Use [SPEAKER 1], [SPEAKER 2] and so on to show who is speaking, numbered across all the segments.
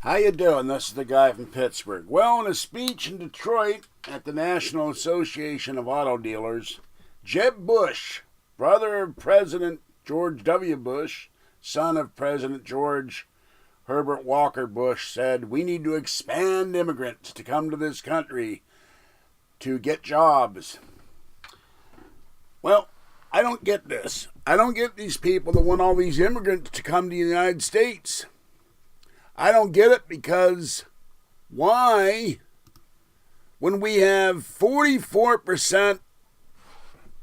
[SPEAKER 1] How you doing? This is the guy from Pittsburgh. Well, in a speech in Detroit at the National Association of Auto Dealers, Jeb Bush, brother of President George W. Bush, son of President George Herbert Walker Bush, said, "We need to expand immigrants to come to this country to get jobs." Well, I don't get this. I don't get these people that want all these immigrants to come to the United States. I don't get it because why, when we have 44%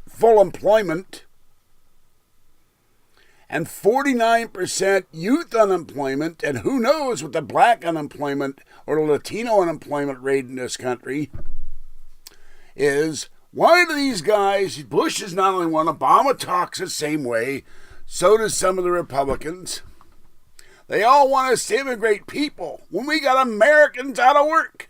[SPEAKER 1] full employment and 49% youth unemployment, and who knows what the black unemployment or the Latino unemployment rate in this country is, why do these guys, Bush is not only one, Obama talks the same way, so does some of the Republicans. They all want us to immigrate people when we got Americans out of work.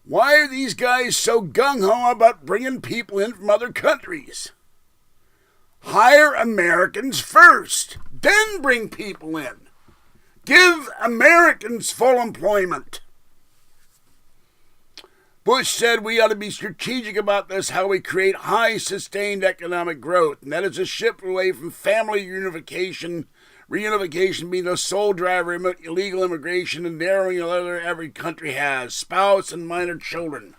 [SPEAKER 1] Why are these guys so gung-ho about bringing people in from other countries? Hire Americans first, then bring people in. Give Americans full employment. Bush said we ought to be strategic about this, how we create high sustained economic growth, and that is a shift away from family reunification being the sole driver of illegal immigration and narrowing the level every country has, spouse and minor children.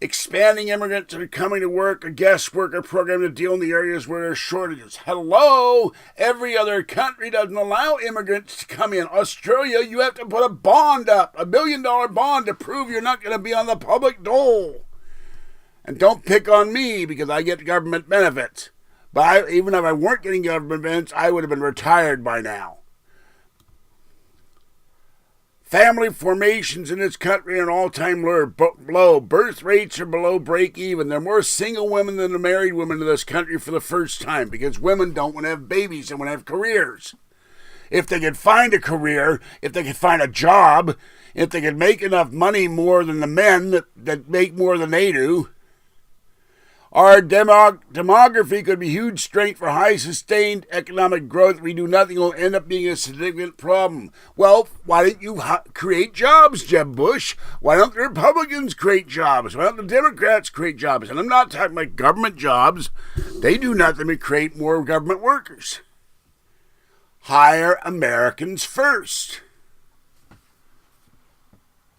[SPEAKER 1] Expanding immigrants that are coming to work, a guest worker program to deal in the areas where there are shortages. Hello, every other country doesn't allow immigrants to come in. Australia, you have to put a bond up, $1 million bond to prove you're not going to be on the public dole. And don't pick on me because I get government benefits. But even if I weren't getting government benefits, I would have been retired by now. Family formations in this country are an all-time low. Birth rates are below break even. There are more single women than married women in this country for the first time because women don't want to have babies. They want to have careers. If they could find a career, if they could find a job, if they could make enough money more than the men that make more than they do, our demography could be a huge strength for high sustained economic growth. If we do nothing, it will end up being a significant problem. Well, why don't you create jobs, Jeb Bush? Why don't the Republicans create jobs? Why don't the Democrats create jobs? And I'm not talking about government jobs. They do nothing but create more government workers. Hire Americans first.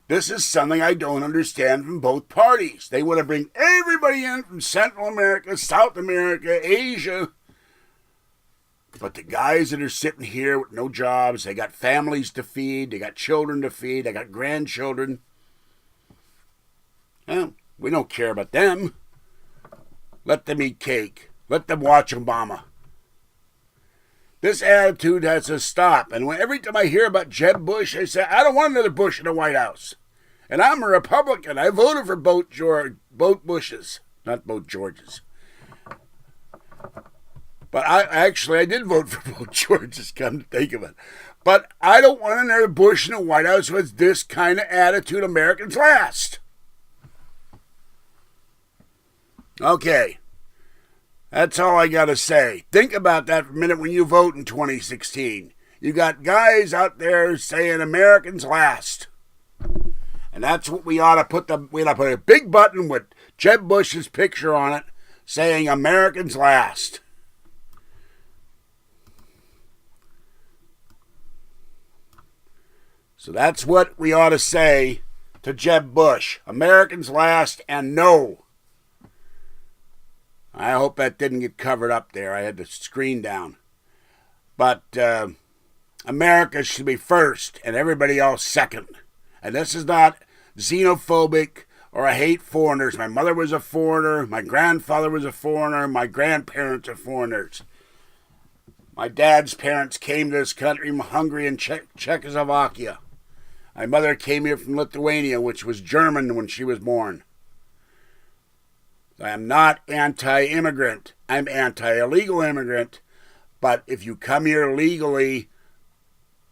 [SPEAKER 1] This is something I don't understand from both parties. They want to bring everybody in from Central America, South America, Asia. But the guys that are sitting here with no jobs, they got families to feed, they got children to feed, they got grandchildren. Well, we don't care about them. Let them eat cake. Let them watch Obama. This attitude has to stop. And every time I hear about Jeb Bush, I say, I don't want another Bush in the White House. And I'm a Republican. I voted for both Bushes, not both Georges. But I did vote for both Georges, come to think of it. But I don't want another Bush in the White House with this kind of attitude. Americans last. Okay. That's all I got to say. Think about that for a minute when you vote in 2016. You got guys out there saying Americans last. And that's what we ought to put. We ought to put a big button with Jeb Bush's picture on it saying Americans last. So that's what we ought to say to Jeb Bush. Americans last and no. I hope that didn't get covered up there. I had the screen down. But America should be first and everybody else second. And this is not xenophobic or I hate foreigners. My mother was a foreigner. My grandfather was a foreigner. My grandparents are foreigners. My dad's parents came to this country from Hungary and Czechoslovakia. My mother came here from Lithuania, which was German when she was born. I am not anti-immigrant. I'm anti-illegal immigrant. But if you come here legally,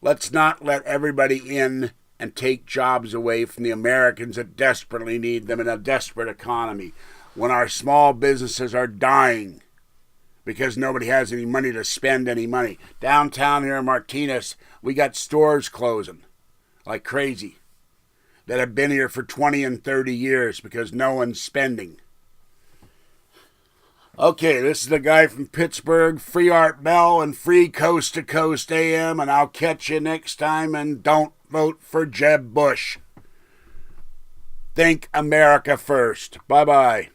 [SPEAKER 1] let's not let everybody in and take jobs away from the Americans that desperately need them in a desperate economy. When our small businesses are dying because nobody has any money to spend any money. Downtown here in Martinez, we got stores closing like crazy that have been here for 20 and 30 years because no one's spending. Okay, this is the guy from Pittsburgh, Free Art Bell and Free Coast to Coast AM, and I'll catch you next time, and don't vote for Jeb Bush. Think America first. Bye-bye.